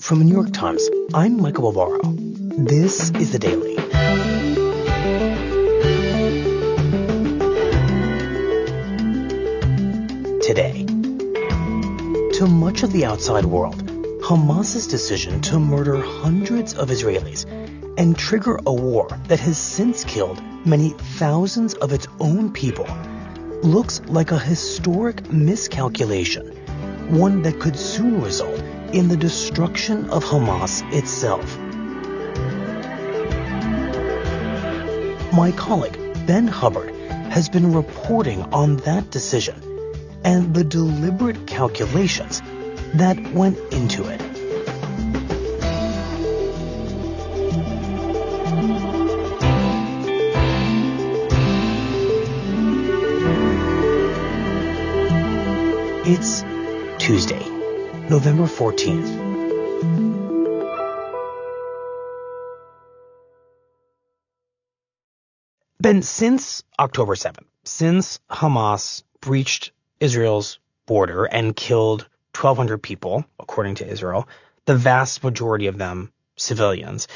From the New York Times, I'm Michael Barbaro. This is The Daily. Today, to much of the outside world, Hamas's decision to murder hundreds of Israelis and trigger a war that has since killed many thousands of its own people looks like a historic miscalculation, one that could soon result in the destruction of Hamas itself. My colleague, Ben Hubbard, has been reporting on that decision and the deliberate calculations that went into it. It's Tuesday, November 14th. Ben, since October 7th, since Hamas breached Israel's border and killed 1,200 people, according to Israel, the vast majority of them civilians,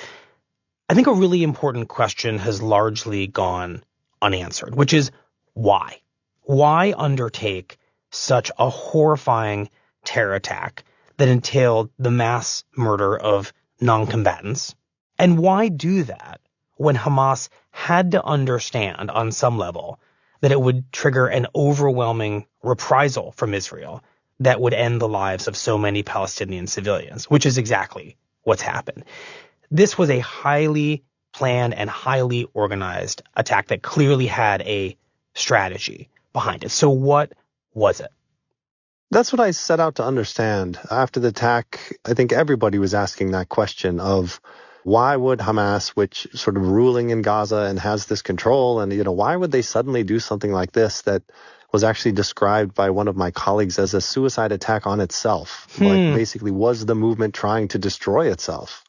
I think a really important question has largely gone unanswered, which is why? Why undertake such a horrifying terror attack that entailed the mass murder of non-combatants? And why do that when Hamas had to understand on some level that it would trigger an overwhelming reprisal from Israel that would end the lives of so many Palestinian civilians, which is exactly what's happened. This was a highly planned and highly organized attack that clearly had a strategy behind it. So what was it? That's what I set out to understand. After the attack, I think everybody was asking that question of why would Hamas, which sort of ruling in Gaza and has this control, and, why would they suddenly do something like this that was actually described by one of my colleagues as a suicide attack on itself? Like basically was the movement trying to destroy itself?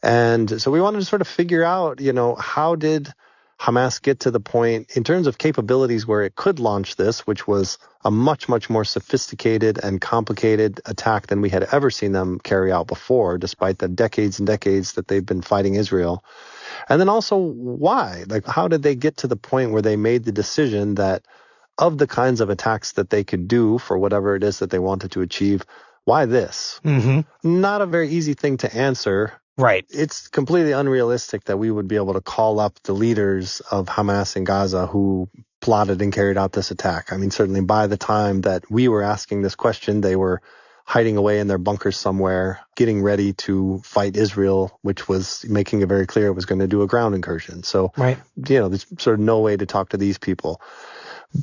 And so we wanted to sort of figure out, how did Hamas get to the point in terms of capabilities where it could launch this, which was a much, much more sophisticated and complicated attack than we had ever seen them carry out before, despite the decades and decades that they've been fighting Israel. And then also why? Like, how did they get to the point where they made the decision that of the kinds of attacks that they could do for whatever it is that they wanted to achieve, why this? Not a very easy thing to answer. Right. It's completely unrealistic that we would be able to call up the leaders of Hamas in Gaza who plotted and carried out this attack. I mean, certainly by the time that we were asking this question, they were hiding away in their bunkers somewhere, getting ready to fight Israel, which was making it very clear it was going to do a ground incursion. So, there's sort of no way to talk to these people.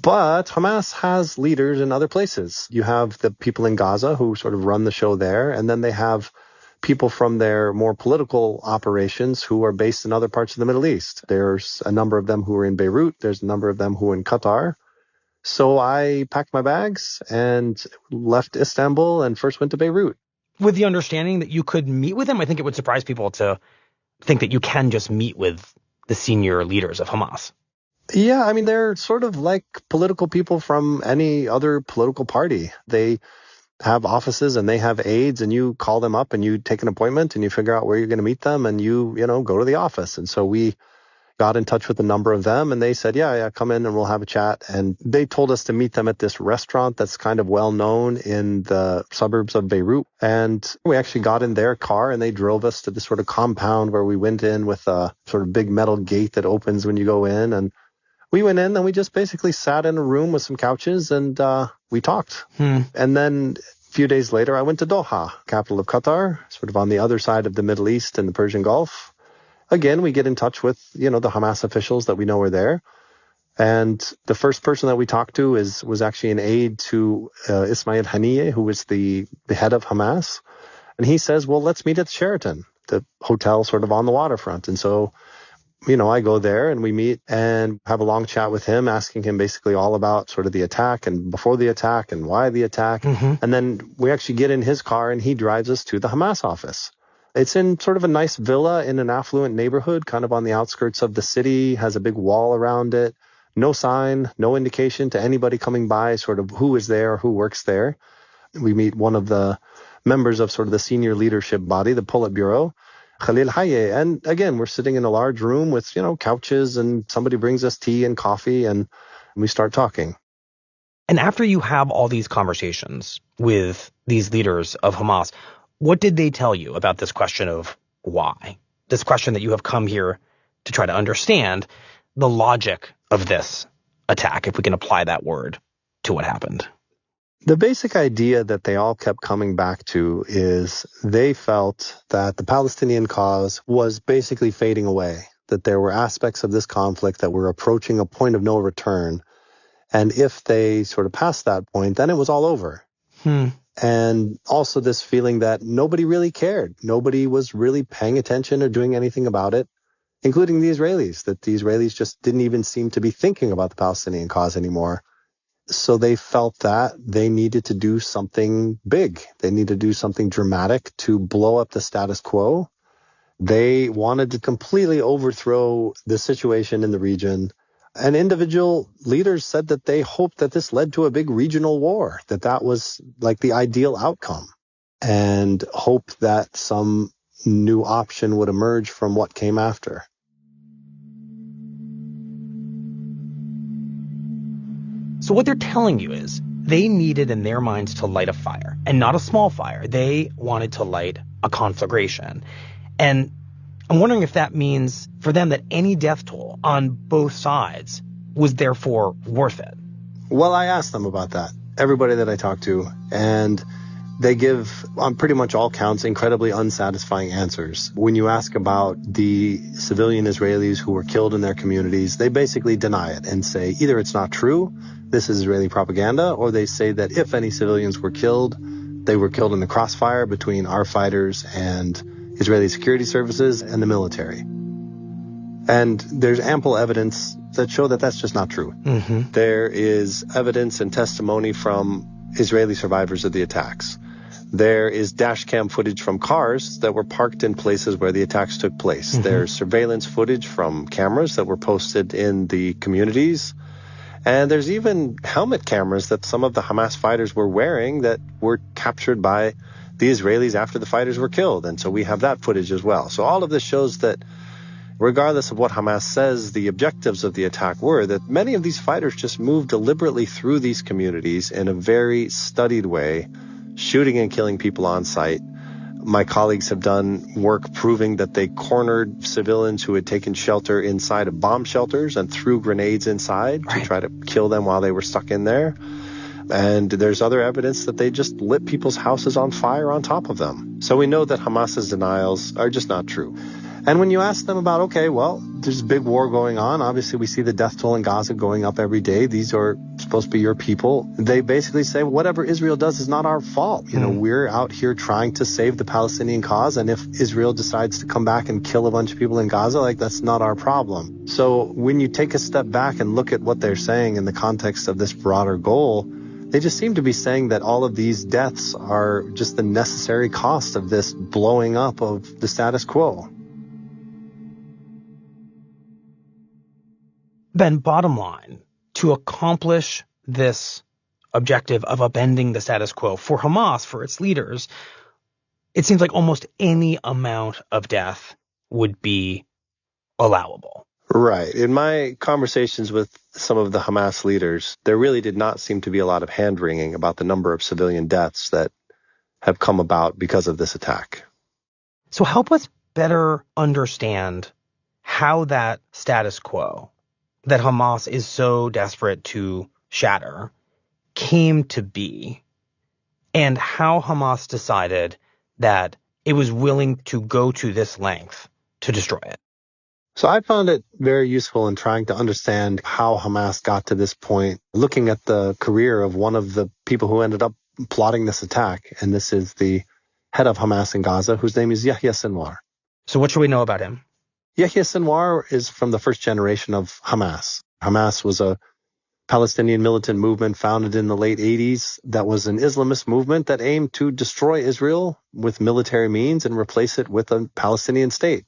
But Hamas has leaders in other places. You have the people in Gaza who sort of run the show there, and then they have people from their more political operations who are based in other parts of the Middle East. There's a number of them who are in Beirut. There's a number of them who are in Qatar. So I packed my bags and left Istanbul and first went to Beirut. With the understanding that you could meet with them, I think it would surprise people to think that you can just meet with the senior leaders of Hamas. Yeah, I mean, they're sort of like political people from any other political party. They have offices and they have aides, and you call them up and you take an appointment and you figure out where you're going to meet them and you go to the office. And so we got in touch with a number of them and they said, yeah, come in and we'll have a chat. And they told us to meet them at this restaurant that's kind of well known in the suburbs of Beirut. And we actually got in their car and they drove us to this sort of compound where we went in with a sort of big metal gate that opens when you go in. And we went in and we just basically sat in a room with some couches and we talked. And then a few days later, I went to Doha, capital of Qatar, sort of on the other side of the Middle East and the Persian Gulf. Again, we get in touch with, the Hamas officials that we know are there. And the first person that we talked to was actually an aide to Ismail Haniyeh, who was the head of Hamas. And he says, well, let's meet at the Sheraton, the hotel sort of on the waterfront. And so I go there and we meet and have a long chat with him, asking him basically all about sort of the attack and before the attack and why the attack. And then we actually get in his car and he drives us to the Hamas office. It's in sort of a nice villa in an affluent neighborhood, kind of on the outskirts of the city, has a big wall around it. No sign, no indication to anybody coming by, sort of who is there, who works there. We meet one of the members of sort of the senior leadership body, the Politburo, Khalil Hayye. And again, we're sitting in a large room with, couches, and somebody brings us tea and coffee, and we start talking. And after you have all these conversations with these leaders of Hamas, what did they tell you about this question of why? This question that you have come here to try to understand the logic of this attack, if we can apply that word to what happened. The basic idea that they all kept coming back to is they felt that the Palestinian cause was basically fading away, that there were aspects of this conflict that were approaching a point of no return. And if they sort of passed that point, then it was all over. And also this feeling that nobody really cared. Nobody was really paying attention or doing anything about it, including the Israelis, that the Israelis just didn't even seem to be thinking about the Palestinian cause anymore. So they felt that they needed to do something big. They needed to do something dramatic to blow up the status quo. They wanted to completely overthrow the situation in the region. And individual leaders said that they hoped that this led to a big regional war, that was like the ideal outcome, and hoped that some new option would emerge from what came after. So what they're telling you is they needed in their minds to light a fire, and not a small fire. They wanted to light a conflagration. And I'm wondering if that means for them that any death toll on both sides was therefore worth it. Well, I asked them about that, everybody that I talked to, and they give, on pretty much all counts, incredibly unsatisfying answers. When you ask about the civilian Israelis who were killed in their communities, they basically deny it and say either it's not true, this is Israeli propaganda, or they say that if any civilians were killed, they were killed in the crossfire between our fighters and Israeli security services and the military. And there's ample evidence that show that that's just not true. There is evidence and testimony from Israeli survivors of the attacks. There is dash cam footage from cars that were parked in places where the attacks took place. There's surveillance footage from cameras that were posted in the communities. And there's even helmet cameras that some of the Hamas fighters were wearing that were captured by the Israelis after the fighters were killed. And so we have that footage as well. So all of this shows that regardless of what Hamas says the objectives of the attack were, that many of these fighters just moved deliberately through these communities in a very studied way, shooting and killing people on sight. My colleagues have done work proving that they cornered civilians who had taken shelter inside of bomb shelters and threw grenades inside to try to kill them while they were stuck in there. And there's other evidence that they just lit people's houses on fire on top of them. So we know that Hamas's denials are just not true. And when you ask them about, okay, well, there's a big war going on. Obviously, we see the death toll in Gaza going up every day. These are supposed to be your people. They basically say whatever Israel does is not our fault. We're out here trying to save the Palestinian cause. And if Israel decides to come back and kill a bunch of people in Gaza, that's not our problem. So when you take a step back and look at what they're saying in the context of this broader goal, they just seem to be saying that all of these deaths are just the necessary cost of this blowing up of the status quo. Ben, bottom line, to accomplish this objective of upending the status quo for Hamas, for its leaders, it seems like almost any amount of death would be allowable. Right. In my conversations with some of the Hamas leaders, there really did not seem to be a lot of hand-wringing about the number of civilian deaths that have come about because of this attack. So help us better understand how that status quo that Hamas is so desperate to shatter came to be, and how Hamas decided that it was willing to go to this length to destroy it. So I found it very useful in trying to understand how Hamas got to this point, looking at the career of one of the people who ended up plotting this attack. And this is the head of Hamas in Gaza, whose name is Yahya Sinwar. So what should we know about him? Yahya Sinwar is from the first generation of Hamas. Hamas was a Palestinian militant movement founded in the late 80s that was an Islamist movement that aimed to destroy Israel with military means and replace it with a Palestinian state.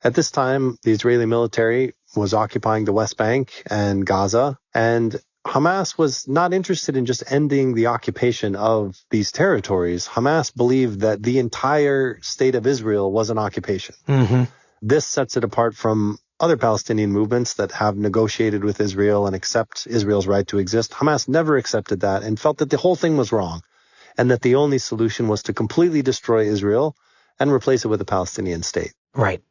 At this time, the Israeli military was occupying the West Bank and Gaza, and Hamas was not interested in just ending the occupation of these territories. Hamas believed that the entire state of Israel was an occupation. Mm-hmm. This sets it apart from other Palestinian movements that have negotiated with Israel and accept Israel's right to exist. Hamas never accepted that and felt that the whole thing was wrong and that the only solution was to completely destroy Israel and replace it with a Palestinian state. Right.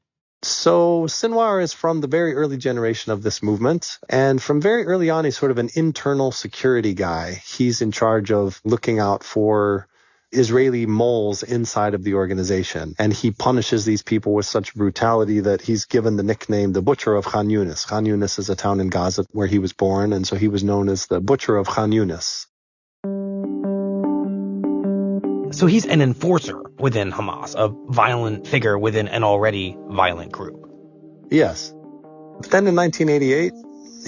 So Sinwar is from the very early generation of this movement, and from very early on, he's sort of an internal security guy. He's in charge of looking out for Israeli moles inside of the organization, and he punishes these people with such brutality that he's given the nickname the Butcher of Khan Yunis. Khan Yunis is a town in Gaza where he was born, and so he was known as the Butcher of Khan Yunis. So he's an enforcer within Hamas, a violent figure within an already violent group. Yes. But then in 1988,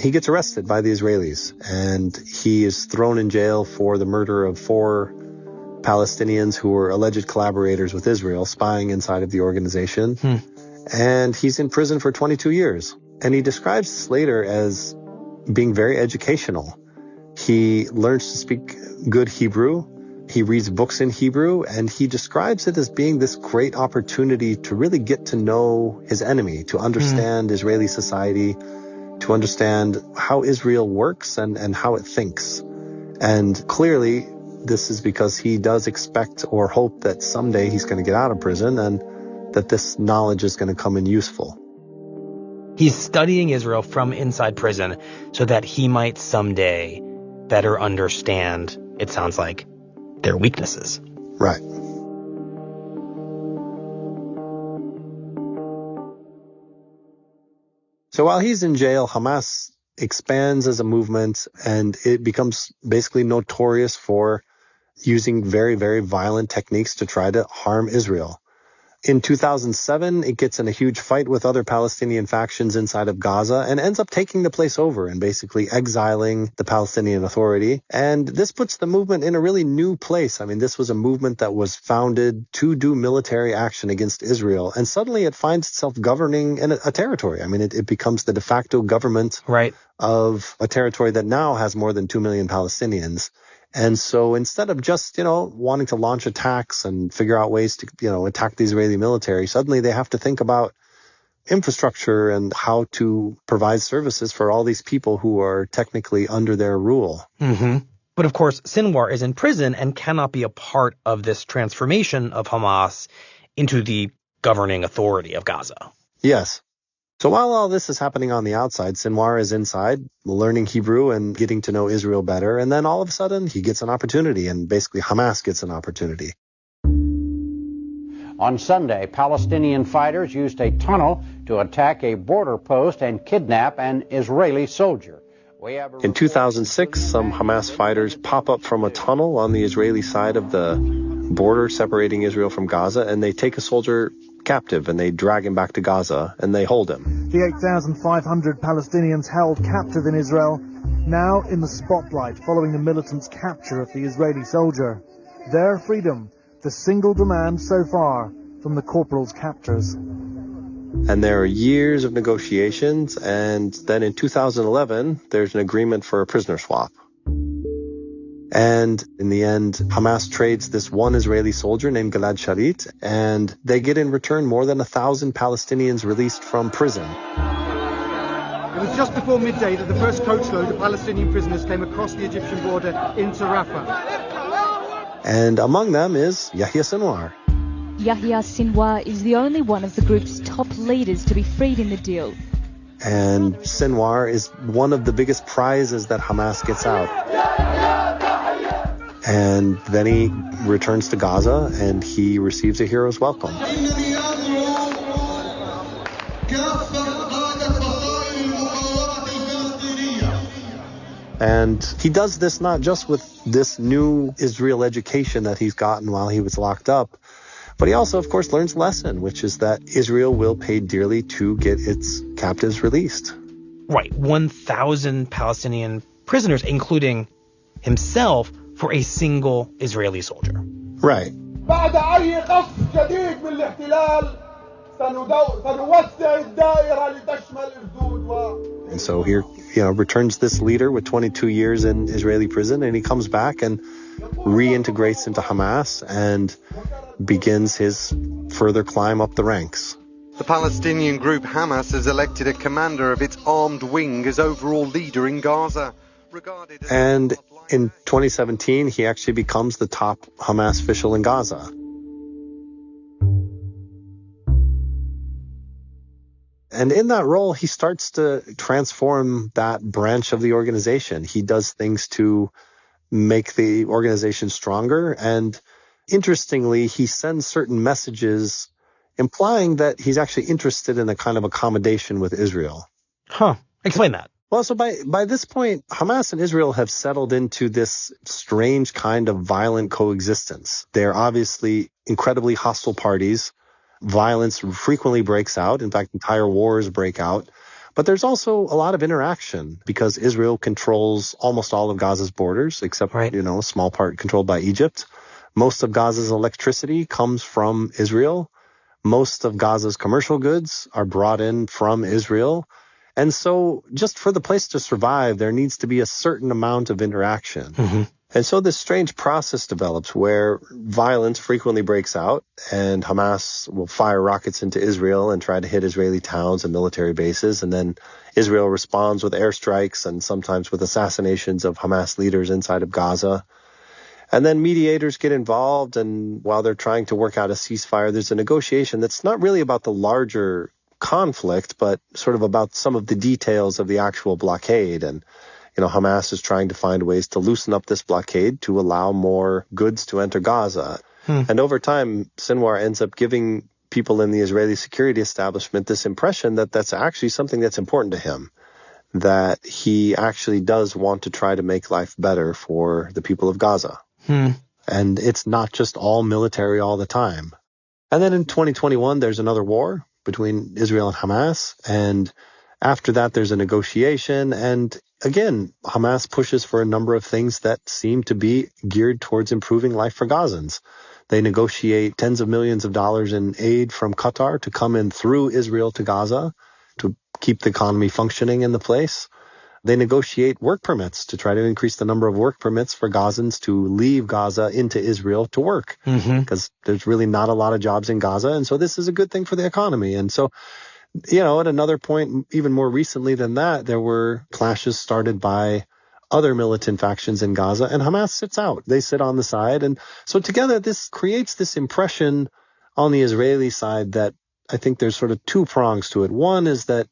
he gets arrested by the Israelis, and he is thrown in jail for the murder of 4 Palestinians who were alleged collaborators with Israel, spying inside of the organization. And he's in prison for 22 years. And he describes this later as being very educational. He learns to speak good Hebrew. He reads books in Hebrew, and he describes it as being this great opportunity to really get to know his enemy, to understand Israeli society, to understand how Israel works and how it thinks. And clearly, this is because he does expect or hope that someday he's going to get out of prison and that this knowledge is going to come in useful. He's studying Israel from inside prison so that he might someday better understand, it sounds like, their weaknesses. Right. So while he's in jail, Hamas expands as a movement, and it becomes basically notorious for using very, very violent techniques to try to harm Israel. In 2007, it gets in a huge fight with other Palestinian factions inside of Gaza and ends up taking the place over and basically exiling the Palestinian Authority. And this puts the movement in a really new place. I mean, this was a movement that was founded to do military action against Israel. And suddenly it finds itself governing in a territory. I mean, it becomes the de facto government of a territory that now has more than 2 million Palestinians. And so instead of just, wanting to launch attacks and figure out ways to, attack the Israeli military, suddenly they have to think about infrastructure and how to provide services for all these people who are technically under their rule. Mm-hmm. But of course, Sinwar is in prison and cannot be a part of this transformation of Hamas into the governing authority of Gaza. Yes. So while all this is happening on the outside, Sinwar is inside, learning Hebrew and getting to know Israel better. And then all of a sudden, he gets an opportunity, and basically Hamas gets an opportunity. On Sunday, Palestinian fighters used a tunnel to attack a border post and kidnap an Israeli soldier. In 2006, some Hamas fighters pop up from a tunnel on the Israeli side of the border separating Israel from Gaza, and they take a soldier captive and they drag him back to Gaza and they hold him. The 8,500 Palestinians held captive in Israel, now in the spotlight following the militants' capture of the Israeli soldier. Their freedom, the single demand so far from the corporal's captors. And there are years of negotiations, and then in 2011, there's an agreement for a prisoner swap. And in the end, Hamas trades this one Israeli soldier named Gilad Shalit, and they get in return more than 1,000 Palestinians released from prison. It was just before midday that the first coachload of Palestinian prisoners came across the Egyptian border into Rafah. And among them is Yahya Sinwar. Yahya Sinwar is the only one of the group's top leaders to be freed in the deal. And Sinwar is one of the biggest prizes that Hamas gets out. And then he returns to Gaza and he receives a hero's welcome. And he does this not just with this new Israel education that he's gotten while he was locked up, but he also, of course, learns a lesson, which is that Israel will pay dearly to get its captives released. Right. 1,000 Palestinian prisoners, including himself, for a single Israeli soldier. Right. And so here, returns this leader with 22 years in Israeli prison, and he comes back and reintegrates into Hamas and begins his further climb up the ranks. The Palestinian group Hamas has elected a commander of its armed wing as overall leader in Gaza. And in 2017, he actually becomes the top Hamas official in Gaza. And in that role, he starts to transform that branch of the organization. He does things to make the organization stronger. And interestingly, he sends certain messages implying that he's actually interested in a kind of accommodation with Israel. Huh. Explain that. Well, so by this point, Hamas and Israel have settled into this strange kind of violent coexistence. They're obviously incredibly hostile parties. Violence frequently breaks out. In fact, entire wars break out. But there's also a lot of interaction because Israel controls almost all of Gaza's borders, except, a small part controlled by Egypt. Most of Gaza's electricity comes from Israel. Most of Gaza's commercial goods are brought in from Israel. And so just for the place to survive, there needs to be a certain amount of interaction. Mm-hmm. And so this strange process develops where violence frequently breaks out, and Hamas will fire rockets into Israel and try to hit Israeli towns and military bases. And then Israel responds with airstrikes and sometimes with assassinations of Hamas leaders inside of Gaza. And then mediators get involved, and while they're trying to work out a ceasefire, there's a negotiation that's not really about the larger conflict, but sort of about some of the details of the actual blockade. And Hamas is trying to find ways to loosen up this blockade to allow more goods to enter Gaza. And over time, Sinwar ends up giving people in the Israeli security establishment this impression that that's actually something that's important to him, that he actually does want to try to make life better for the people of Gaza. And it's not just all military all the time. And then in 2021, there's another war between Israel and Hamas. And after that, there's a negotiation. And again, Hamas pushes for a number of things that seem to be geared towards improving life for Gazans. They negotiate tens of millions of dollars in aid from Qatar to come in through Israel to Gaza to keep the economy functioning in the place. They negotiate work permits to try to increase the number of work permits for Gazans to leave Gaza into Israel to work, because there's really not a lot of jobs in Gaza. And so this is a good thing for the economy. And so, at another point, even more recently than that, there were clashes started by other militant factions in Gaza, and Hamas sits out. They sit on the side. And so together, this creates this impression on the Israeli side that I think there's sort of two prongs to it. One is that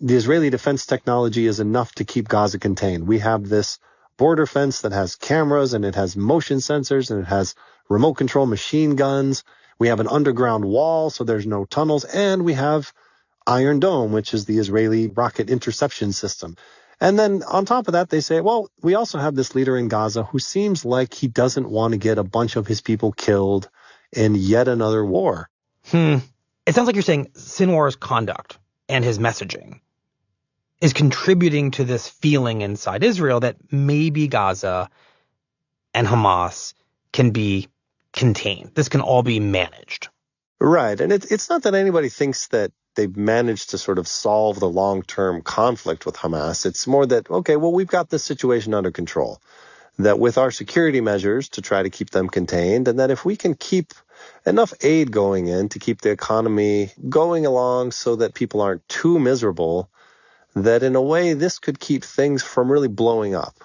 the Israeli defense technology is enough to keep Gaza contained. We have this border fence that has cameras, and it has motion sensors, and it has remote control machine guns. We have an underground wall, so there's no tunnels. And we have Iron Dome, which is the Israeli rocket interception system. And then on top of that, they say, well, we also have this leader in Gaza who seems like he doesn't want to get a bunch of his people killed in yet another war. It sounds like you're saying Sinwar's conduct and his messaging is contributing to this feeling inside Israel that maybe Gaza and Hamas can be contained. This can all be managed. Right. And it's not that anybody thinks that they've managed to sort of solve the long-term conflict with Hamas. It's more that, okay, well, we've got this situation under control, that with our security measures to try to keep them contained, and that if we can keep enough aid going in to keep the economy going along so that people aren't too miserable, that in a way this could keep things from really blowing up.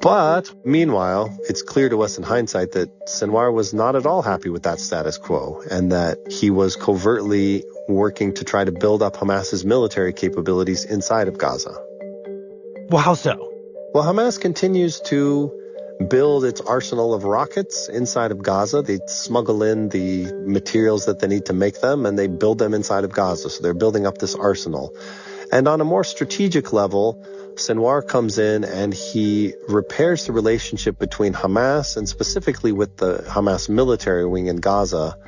But meanwhile, it's clear to us in hindsight that Sinwar was not at all happy with that status quo, and that he was covertly working to try to build up Hamas's military capabilities inside of Gaza. Well, how so? Well, Hamas continues to build its arsenal of rockets inside of Gaza. They smuggle in the materials that they need to make them, and they build them inside of Gaza. So they're building up this arsenal. And on a more strategic level, Sinwar comes in and he repairs the relationship between Hamas, and specifically with the Hamas military wing in Gaza,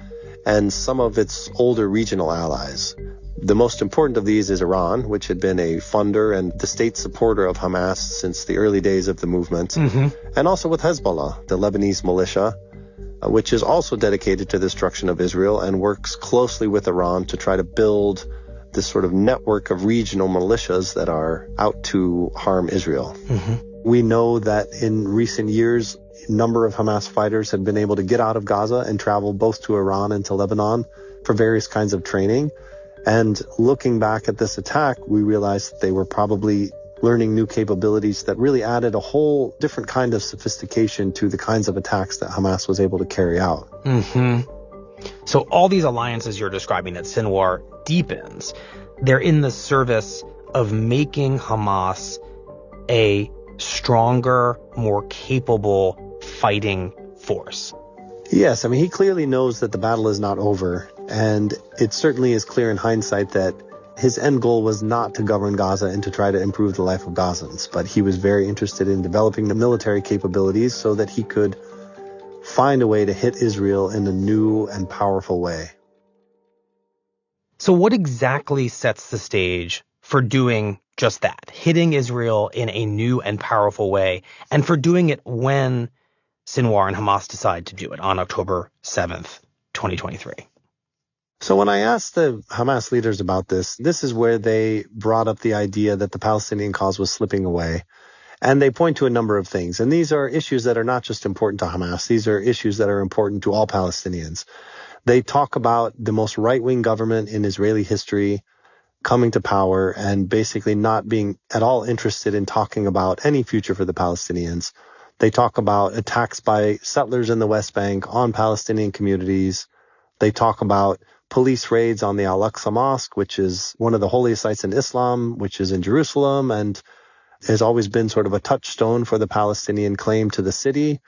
and some of its older regional allies. The most important of these is Iran, which had been a funder and the state supporter of Hamas since the early days of the movement. And also with Hezbollah, the Lebanese militia, which is also dedicated to the destruction of Israel and works closely with Iran to try to build this sort of network of regional militias that are out to harm Israel. We know that in recent years, a number of Hamas fighters have been able to get out of Gaza and travel both to Iran and to Lebanon for various kinds of training. And looking back at this attack, we realized that they were probably learning new capabilities that really added a whole different kind of sophistication to the kinds of attacks that Hamas was able to carry out. So all these alliances you're describing that Sinwar deepens, they're in the service of making Hamas a stronger, more capable fighting force. Yes, I mean, he clearly knows that the battle is not over, and it certainly is clear in hindsight that his end goal was not to govern Gaza and to try to improve the life of Gazans, but he was very interested in developing the military capabilities so that he could find a way to hit Israel in a new and powerful way. So what exactly sets the stage for doing just that, hitting Israel in a new and powerful way, and for doing it when Sinwar and Hamas decide to do it on October 7th, 2023? So when I asked the Hamas leaders about this is where they brought up the idea that the Palestinian cause was slipping away. And they point to a number of things. And these are issues that are not just important to Hamas. These are issues that are important to all Palestinians. They talk about the most right-wing government in Israeli history coming to power and basically not being at all interested in talking about any future for the Palestinians. They talk about attacks by settlers in the West Bank on Palestinian communities. They talk about police raids on the Al-Aqsa Mosque, which is one of the holiest sites in Islam, which is in Jerusalem, and has always been sort of a touchstone for the Palestinian claim to the city.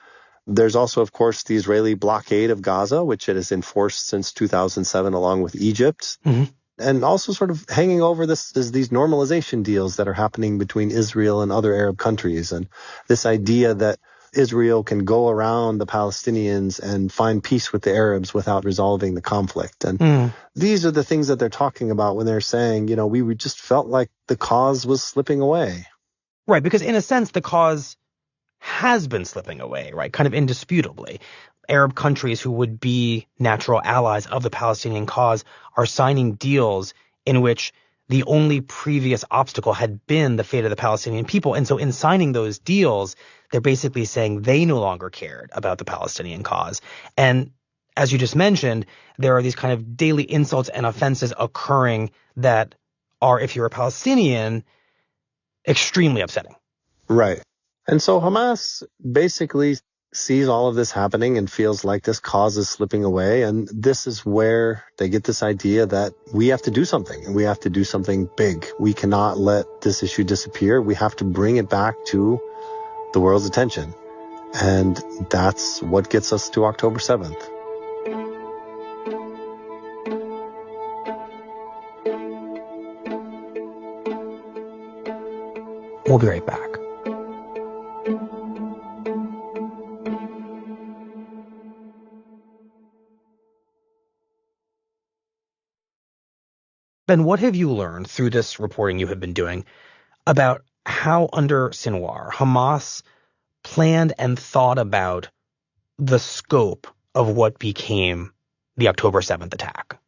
There's also, of course, the Israeli blockade of Gaza, which it has enforced since 2007 along with Egypt. And also sort of hanging over this is these normalization deals that are happening between Israel and other Arab countries. And this idea that Israel can go around the Palestinians and find peace with the Arabs without resolving the conflict. And these are the things that they're talking about when they're saying, you know, we just felt like the cause was slipping away. Right, because in a sense, the cause has been slipping away, right, kind of indisputably. Arab countries who would be natural allies of the Palestinian cause are signing deals in which the only previous obstacle had been the fate of the Palestinian people. And so in signing those deals, they're basically saying they no longer cared about the Palestinian cause. And as you just mentioned, there are these kind of daily insults and offenses occurring that are, if you're a Palestinian, extremely upsetting. Right. And so Hamas basically sees all of this happening and feels like this cause is slipping away. And this is where they get this idea that we have to do something, and we have to do something big. We cannot let this issue disappear. We have to bring it back to the world's attention. And that's what gets us to October 7th. We'll be right back. Ben, what have you learned through this reporting you have been doing about how under Sinwar, Hamas planned and thought about the scope of what became the October 7th attack?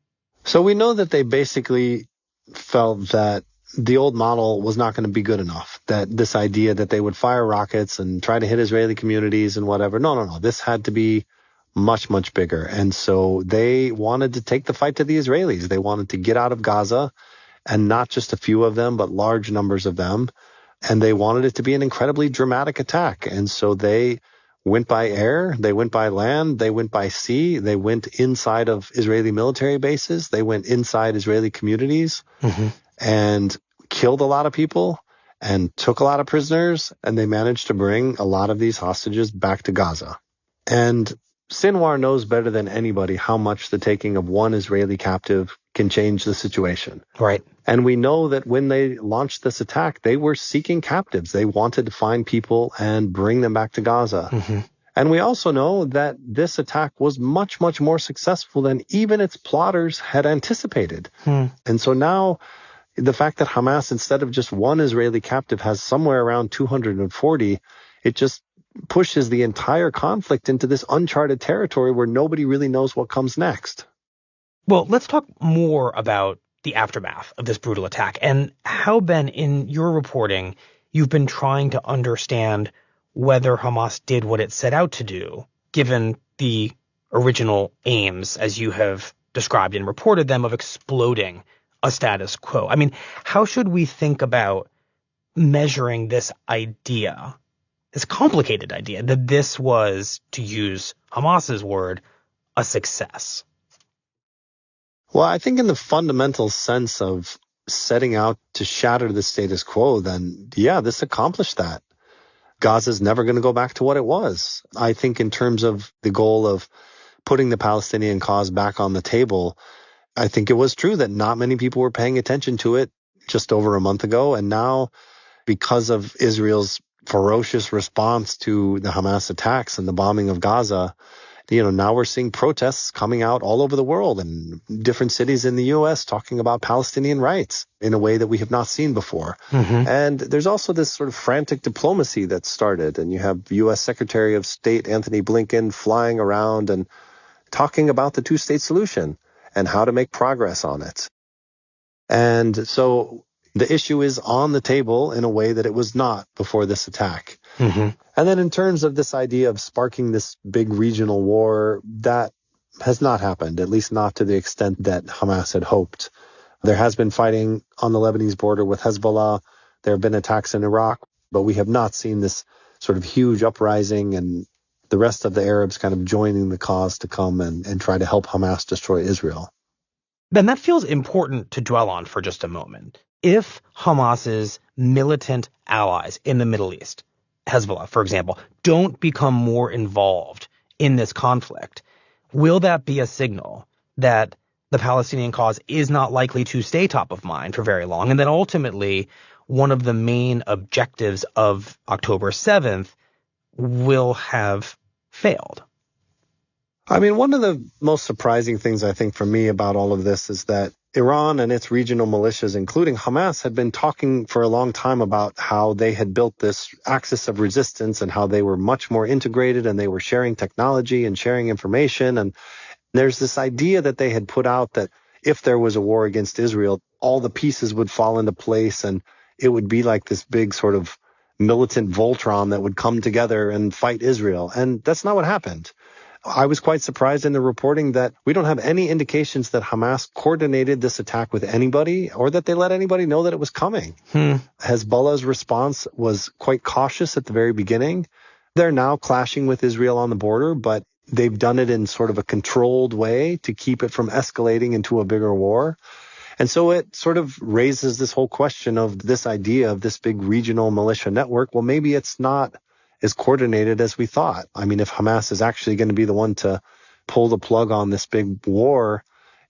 So we know that they basically felt that the old model was not going to be good enough, that this idea that they would fire rockets and try to hit Israeli communities and whatever. No. This had to be much, much bigger. And so they wanted to take the fight to the Israelis. They wanted to get out of Gaza, and not just a few of them, but large numbers of them. And they wanted it to be an incredibly dramatic attack. And so they went by air, they went by land, they went by sea, they went inside of Israeli military bases, they went inside Israeli communities and killed a lot of people and took a lot of prisoners, and they managed to bring a lot of these hostages back to Gaza. And Sinwar knows better than anybody how much the taking of one Israeli captive can change the situation. Right. And we know that when they launched this attack, they were seeking captives. They wanted to find people and bring them back to Gaza. And we also know that this attack was much, much more successful than even its plotters had anticipated. And so now the fact that Hamas, instead of just one Israeli captive, has somewhere around 240, it just pushes the entire conflict into this uncharted territory where nobody really knows what comes next. Well, let's talk more about the aftermath of this brutal attack and how, Ben, in your reporting, you've been trying to understand whether Hamas did what it set out to do, given the original aims, as you have described and reported them, of exploding a status quo. I mean, how should we think about measuring this idea, this complicated idea, that this was, to use Hamas's word, a success? Well, I think in the fundamental sense of setting out to shatter the status quo, then, yeah, this accomplished that. Gaza's never going to go back to what it was. I think in terms of the goal of putting the Palestinian cause back on the table, I think it was true that not many people were paying attention to it just over a month ago. And now, because of Israel's ferocious response to the Hamas attacks and the bombing of Gaza, now we're seeing protests coming out all over the world and different cities in the U.S. talking about Palestinian rights in a way that we have not seen before. Mm-hmm. And there's also this sort of frantic diplomacy that started. And you have U.S. Secretary of State Anthony Blinken flying around and talking about the two-state solution and how to make progress on it. And so the issue is on the table in a way that it was not before this attack. Mm-hmm. And then in terms of this idea of sparking this big regional war, that has not happened, at least not to the extent that Hamas had hoped. There has been fighting on the Lebanese border with Hezbollah. There have been attacks in Iraq, but we have not seen this sort of huge uprising and the rest of the Arabs kind of joining the cause to come and try to help Hamas destroy Israel. Ben, that feels important to dwell on for just a moment. If Hamas's militant allies in the Middle East, Hezbollah, for example, don't become more involved in this conflict, will that be a signal that the Palestinian cause is not likely to stay top of mind for very long, and that ultimately one of the main objectives of October 7th will have failed? I mean, one of the most surprising things I think for me about all of this is that Iran and its regional militias, including Hamas, had been talking for a long time about how they had built this axis of resistance and how they were much more integrated and they were sharing technology and sharing information. And there's this idea that they had put out that if there was a war against Israel, all the pieces would fall into place and it would be like this big sort of militant Voltron that would come together and fight Israel. And that's not what happened. I was quite surprised in the reporting that we don't have any indications that Hamas coordinated this attack with anybody or that they let anybody know that it was coming. Hezbollah's response was quite cautious at the very beginning. They're now clashing with Israel on the border, but they've done it in sort of a controlled way to keep it from escalating into a bigger war. And so it sort of raises this whole question of this idea of this big regional militia network. Well, maybe it's not as coordinated as we thought. I mean, if Hamas is actually going to be the one to pull the plug on this big war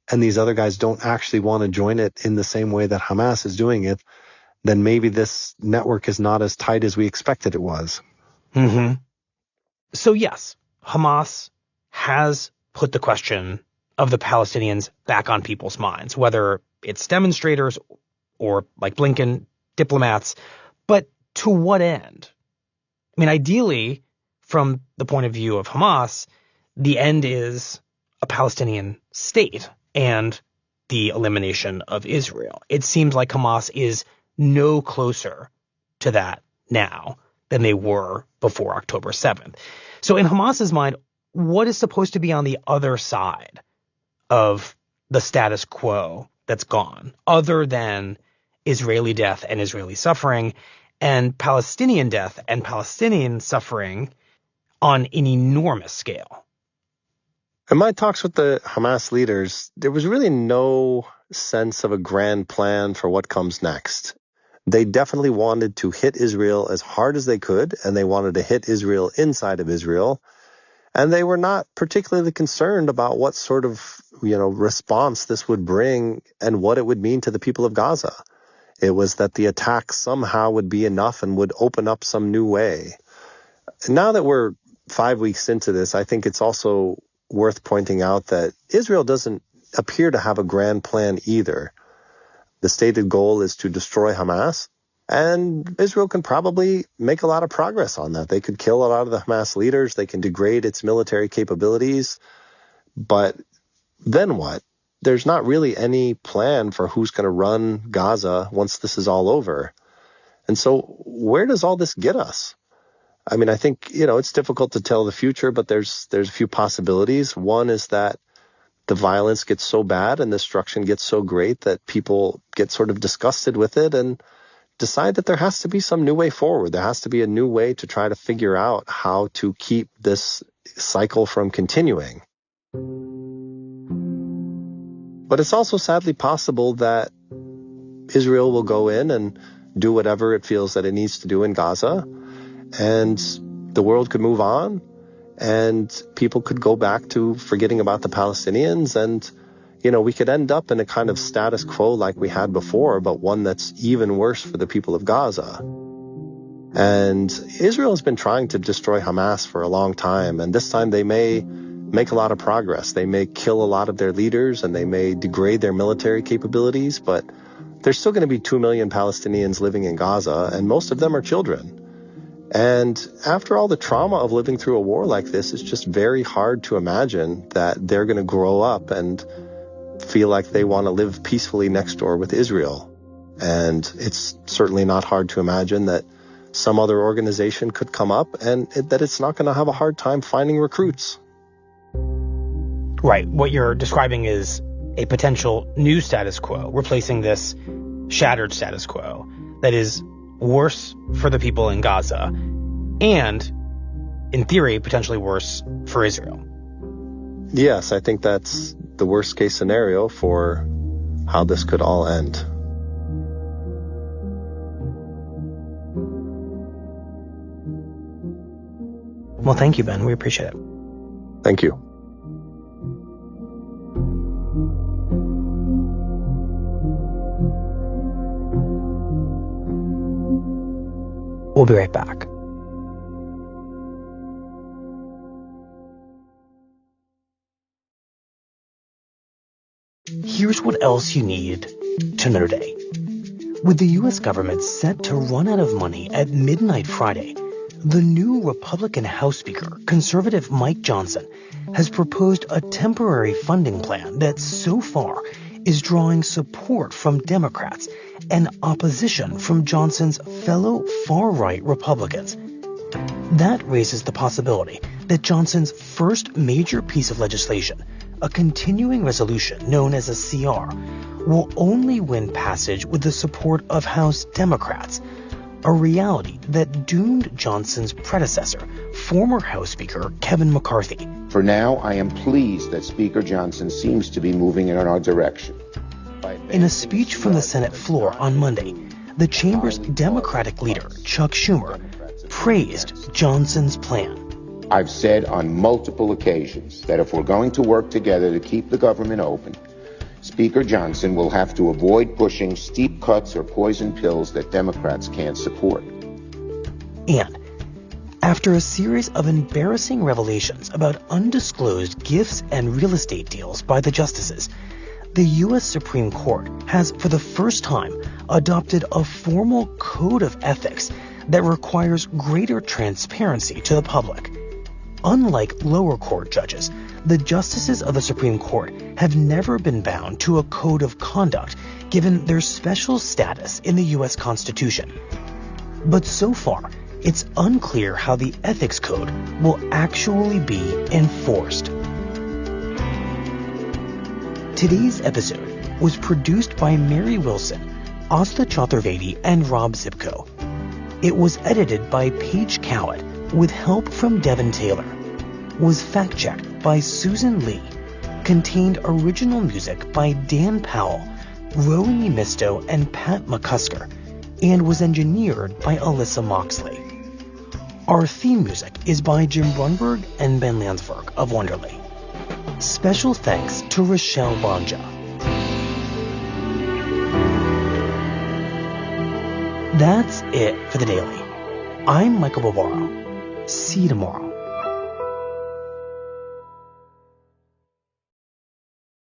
and these other guys don't actually want to join it in the same way that Hamas is doing it, then maybe this network is not as tight as we expected it was. Mm-hmm. So yes, Hamas has put the question of the Palestinians back on people's minds, whether it's demonstrators or, like Blinken, diplomats. But to what end? I mean, ideally, from the point of view of Hamas, the end is a Palestinian state and the elimination of Israel. It seems like Hamas is no closer to that now than they were before October 7th. So in Hamas's mind, what is supposed to be on the other side of the status quo that's gone, other than Israeli death and Israeli suffering, and Palestinian death and Palestinian suffering on an enormous scale? In my talks with the Hamas leaders, there was really no sense of a grand plan for what comes next. They definitely wanted to hit Israel as hard as they could, and they wanted to hit Israel inside of Israel. And they were not particularly concerned about what sort of, response this would bring and what it would mean to the people of Gaza. It was that the attack somehow would be enough and would open up some new way. Now that we're 5 weeks into this, I think it's also worth pointing out that Israel doesn't appear to have a grand plan either. The stated goal is to destroy Hamas, and Israel can probably make a lot of progress on that. They could kill a lot of the Hamas leaders. They can degrade its military capabilities. But then what? there's not really any plan for who's going to run Gaza once this is all over. And so where does all this get us? I mean, I think, it's difficult to tell the future, but there's a few possibilities. One is that the violence gets so bad and the destruction gets so great that people get sort of disgusted with it and decide that there has to be some new way forward. There has to be a new way to try to figure out how to keep this cycle from continuing. But it's also sadly possible that Israel will go in and do whatever it feels that it needs to do in Gaza, and the world could move on, and people could go back to forgetting about the Palestinians, and we could end up in a kind of status quo like we had before, but one that's even worse for the people of Gaza. And Israel has been trying to destroy Hamas for a long time, and this time they may make a lot of progress. They may kill a lot of their leaders, and they may degrade their military capabilities, but there's still going to be 2 million Palestinians living in Gaza, and most of them are children. And after all the trauma of living through a war like this, it's just very hard to imagine that they're going to grow up and feel like they want to live peacefully next door with Israel. And it's certainly not hard to imagine that some other organization could come up and that it's not going to have a hard time finding recruits. Right. What you're describing is a potential new status quo, replacing this shattered status quo that is worse for the people in Gaza and, in theory, potentially worse for Israel. Yes, I think that's the worst case scenario for how this could all end. Well, thank you, Ben. We appreciate it. Thank you. We'll be right back. Here's what else you need to know today. With the U.S. government set to run out of money at midnight Friday, the new Republican House Speaker, conservative Mike Johnson, has proposed a temporary funding plan that so far is drawing support from Democrats and opposition from Johnson's fellow far-right Republicans. That raises the possibility that Johnson's first major piece of legislation, a continuing resolution known as a CR, will only win passage with the support of House Democrats, a reality that doomed Johnson's predecessor, former House Speaker Kevin McCarthy. For now, I am pleased that Speaker Johnson seems to be moving in our direction. In a speech from the Senate floor on Monday, the chamber's Democratic leader, Chuck Schumer, praised Johnson's plan. I've said on multiple occasions that if we're going to work together to keep the government open, Speaker Johnson will have to avoid pushing steep cuts or poison pills that Democrats can't support. And after a series of embarrassing revelations about undisclosed gifts and real estate deals by the justices, the U.S. Supreme Court has, for the first time, adopted a formal code of ethics that requires greater transparency to the public. Unlike lower court judges, the justices of the Supreme Court have never been bound to a code of conduct given their special status in the U.S. Constitution. But so far, it's unclear how the ethics code will actually be enforced. Today's episode was produced by Mary Wilson, Asta Chaturvedi, and Rob Zipko. It was edited by Paige Cowett with help from Devin Taylor. Was fact-checked by Susan Lee. Contained original music by Dan Powell, Rowan Misto, and Pat McCusker, and was engineered by Alyssa Moxley. Our theme music is by Jim Brunberg and Ben Landsberg of Wonderly. Special thanks to Rochelle Bonja. That's it for the Daily. I'm Michael Bobaro. See you tomorrow.